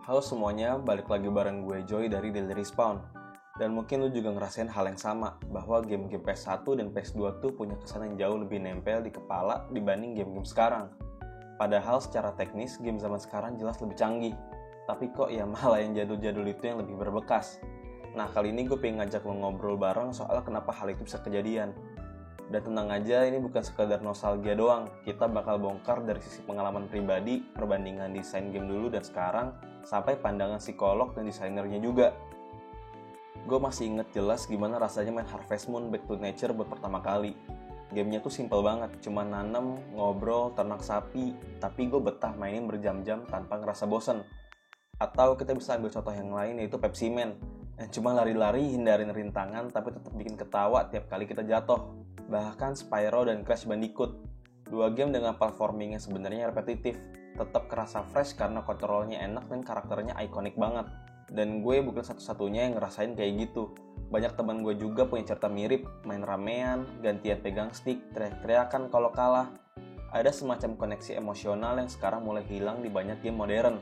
Halo semuanya, balik lagi bareng gue Joy dari Daily Respawn. Dan mungkin lu juga ngerasain hal yang sama, bahwa game-game PS1 dan PS2 tuh punya kesan yang jauh lebih nempel di kepala dibanding game-game sekarang. Padahal secara teknis, game zaman sekarang jelas lebih canggih. Tapi kok ya malah yang jadul-jadul itu yang lebih berbekas. Nah, kali ini gue pengen ngajak lo ngobrol bareng soal kenapa hal itu bisa kejadian. Dan tenang aja, ini bukan sekadar nostalgia doang. Kita bakal bongkar dari sisi pengalaman pribadi, perbandingan desain game dulu dan sekarang, sampai pandangan psikolog dan desainernya juga. Gue masih inget jelas gimana rasanya main Harvest Moon Back to Nature buat pertama kali. Gamenya tuh simple banget, cuma nanem, ngobrol, ternak sapi, tapi gue betah mainin berjam-jam tanpa ngerasa bosen. Atau kita bisa ambil contoh yang lain, yaitu Pepsi Man, yang cuma lari-lari hindarin rintangan tapi tetap bikin ketawa tiap kali kita jatuh. Bahkan Spyro dan Crash Bandicoot, dua game dengan platforming yang sebenarnya repetitif, tetap kerasa fresh karena kontrolnya enak dan karakternya ikonik banget. Dan gue bukan satu-satunya yang ngerasain kayak gitu. Banyak teman gue juga punya cerita mirip, main ramean, gantian pegang stick, teriak-teriakan kalau kalah. Ada semacam koneksi emosional yang sekarang mulai hilang di banyak game modern.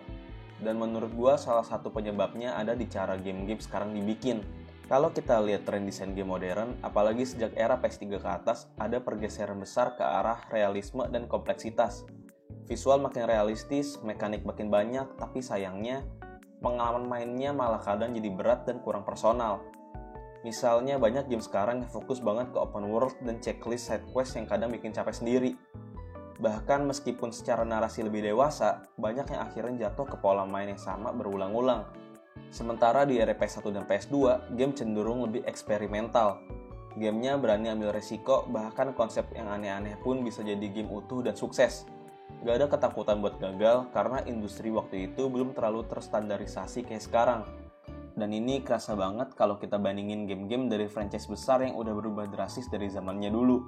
Dan menurut gue salah satu penyebabnya ada di cara game-game sekarang dibikin. Kalau kita lihat tren desain game modern, apalagi sejak era PS3 ke atas, ada pergeseran besar ke arah realisme dan kompleksitas. Visual makin realistis, mekanik makin banyak, tapi sayangnya, pengalaman mainnya malah kadang jadi berat dan kurang personal. Misalnya banyak game sekarang yang fokus banget ke open world dan checklist side quest yang kadang bikin capek sendiri. Bahkan meskipun secara narasi lebih dewasa, banyak yang akhirnya jatuh ke pola main yang sama berulang-ulang. Sementara di era PS1 dan PS2, game cenderung lebih eksperimental. Gamenya berani ambil resiko, bahkan konsep yang aneh-aneh pun bisa jadi game utuh dan sukses. Gak ada ketakutan buat gagal, karena industri waktu itu belum terlalu terstandarisasi kayak sekarang. Dan ini kerasa banget kalau kita bandingin game-game dari franchise besar yang udah berubah drastis dari zamannya dulu.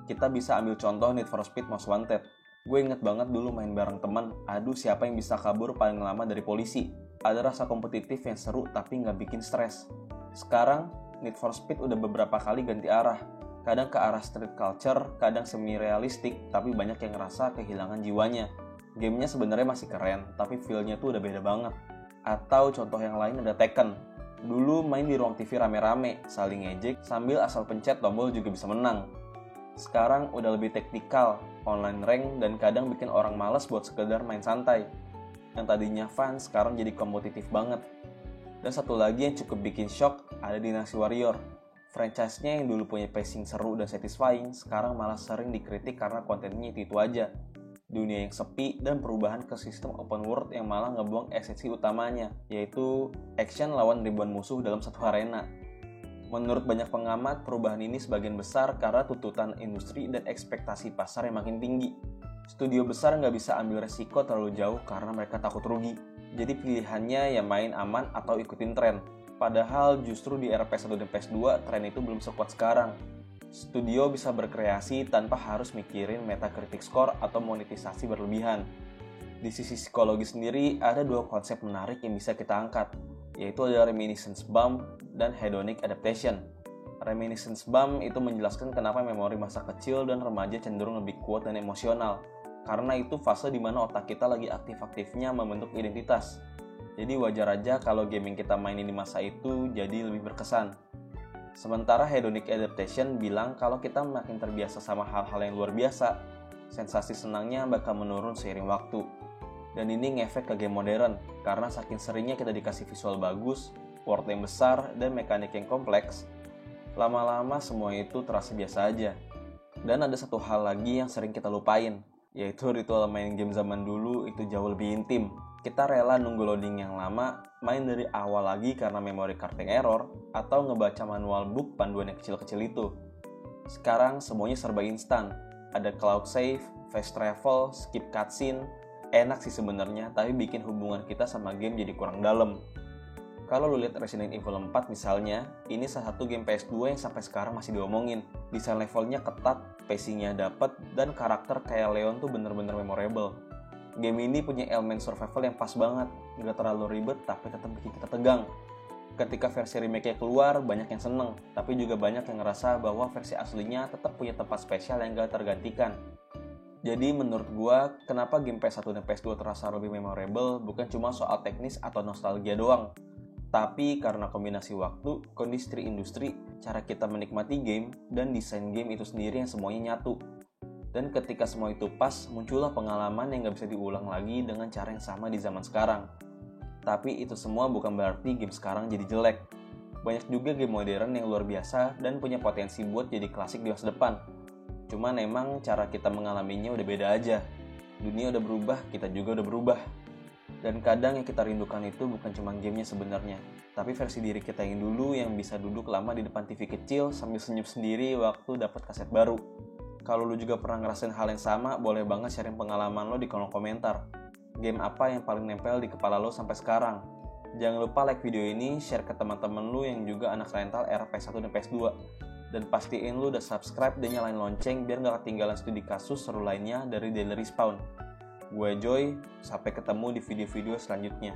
Kita bisa ambil contoh Need for Speed Most Wanted. Gue inget banget dulu main bareng teman, aduh siapa yang bisa kabur paling lama dari polisi. Ada rasa kompetitif yang seru tapi nggak bikin stres. Sekarang, Need for Speed udah beberapa kali ganti arah. Kadang ke arah street culture, kadang semi-realistik, tapi banyak yang ngerasa kehilangan jiwanya. Gamenya sebenarnya masih keren, tapi feel-nya tuh udah beda banget. Atau contoh yang lain ada Tekken. Dulu main di ruang TV rame-rame, saling ngejek, sambil asal pencet tombol juga bisa menang. Sekarang udah lebih taktikal, online rank, dan kadang bikin orang malas buat sekedar main santai. Yang tadinya fun, sekarang jadi kompetitif banget. Dan satu lagi yang cukup bikin shock, ada Dynasty Warrior. Franchise-nya yang dulu punya pacing seru dan satisfying, sekarang malah sering dikritik karena kontennya itu aja. Dunia yang sepi dan perubahan ke sistem open world yang malah ngebuang esensi utamanya, yaitu action lawan ribuan musuh dalam satu arena. Menurut banyak pengamat, perubahan ini sebagian besar karena tuntutan industri dan ekspektasi pasar yang makin tinggi. Studio besar nggak bisa ambil resiko terlalu jauh karena mereka takut rugi. Jadi pilihannya ya main aman atau ikutin tren. Padahal justru di era PS1 dan PS2, tren itu belum sekuat sekarang. Studio bisa berkreasi tanpa harus mikirin Metacritic score atau monetisasi berlebihan. Di sisi psikologi sendiri, ada dua konsep menarik yang bisa kita angkat, yaitu ada reminiscence bump dan hedonic adaptation. Reminiscence bump itu menjelaskan kenapa memori masa kecil dan remaja cenderung lebih kuat dan emosional, karena itu fase di mana otak kita lagi aktif-aktifnya membentuk identitas. Jadi wajar aja kalau game yang kita mainin di masa itu jadi lebih berkesan. Sementara hedonic adaptation bilang kalau kita makin terbiasa sama hal-hal yang luar biasa, sensasi senangnya bakal menurun seiring waktu. Dan ini ngefek ke game modern, karena saking seringnya kita dikasih visual bagus, world yang besar, dan mekanik yang kompleks, lama-lama semua itu terasa biasa aja. Dan ada satu hal lagi yang sering kita lupain, yaitu ritual main game zaman dulu itu jauh lebih intim. Kita rela nunggu loading yang lama, main dari awal lagi karena memory card yang error, atau ngebaca manual book panduan yang kecil-kecil itu. Sekarang semuanya serba instan. Ada cloud save, fast travel, skip cutscene. Enak sih sebenarnya, tapi bikin hubungan kita sama game jadi kurang dalam. Kalau lu lihat Resident Evil 4 misalnya, ini salah satu game PS2 yang sampai sekarang masih diomongin. Desain levelnya ketat, pacingnya dapet, dan karakter kayak Leon tuh bener-bener memorable. Game ini punya elemen survival yang pas banget, gak terlalu ribet tapi tetap bikin kita tegang. Ketika versi remake-nya keluar, banyak yang seneng, tapi juga banyak yang ngerasa bahwa versi aslinya tetap punya tempat spesial yang gak tergantikan. Jadi menurut gua, kenapa game PS1 dan PS2 terasa lebih memorable bukan cuma soal teknis atau nostalgia doang, tapi karena kombinasi waktu, kondisi industri, cara kita menikmati game, dan desain game itu sendiri yang semuanya nyatu. Dan ketika semua itu pas, muncullah pengalaman yang gak bisa diulang lagi dengan cara yang sama di zaman sekarang. Tapi itu semua bukan berarti game sekarang jadi jelek. Banyak juga game modern yang luar biasa dan punya potensi buat jadi klasik di masa depan. Cuman emang cara kita mengalaminya udah beda aja. Dunia udah berubah, kita juga udah berubah. Dan kadang yang kita rindukan itu bukan cuma gamenya sebenarnya, tapi versi diri kita yang dulu yang bisa duduk lama di depan TV kecil sambil senyum sendiri waktu dapat kaset baru. Kalau lu juga pernah ngerasain hal yang sama, boleh banget sharing pengalaman lo di kolom komentar. Game apa yang paling nempel di kepala lo sampai sekarang? Jangan lupa like video ini, share ke teman-teman lu yang juga anak rental era PS1 dan PS2. Dan pastiin lu udah subscribe dan nyalain lonceng biar gak ketinggalan studi kasus seru lainnya dari Daily Respawn. Gue Joy, sampai ketemu di video-video selanjutnya.